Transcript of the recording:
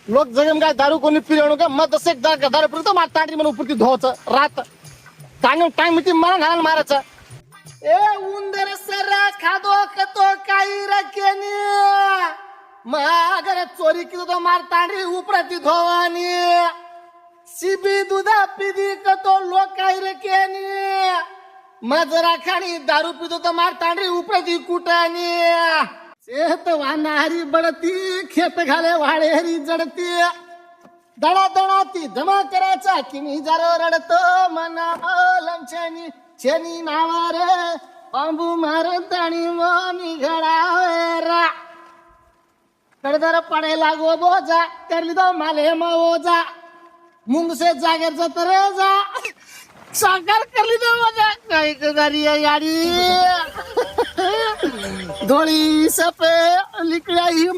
लोक जगम काय दारू कोणी पिरवणू का मग तसं एक दारू पिरतो मा तांडी म्हणून उपरती धुवायचं रात चांगलं टाइम मिळते मला घालायला मारायचं ए उंदर सरा खादो कतो काही रकेनी मगर चोरी की तो मार तांडी उपरती धोवानी सिबी दुधा पिदी कतो लोक काही रकेनी मजरा खाणी दारू पितो तो मार तांडी उपरती कुटानी सेहत वानारी बडती खेत घाले वाडे हरी जडती दडा दडाती धमा करायचा की मी जरा रडतो मना लंचनी शनी नावार बांबू मारत आणि मी घडावेरा कडदर पडे लागो बोजा करली दो माले मोजा मुंग से जागर तर जा साकार करली दो मजा काय गाडी गाडी धोळी सपे लिकळाई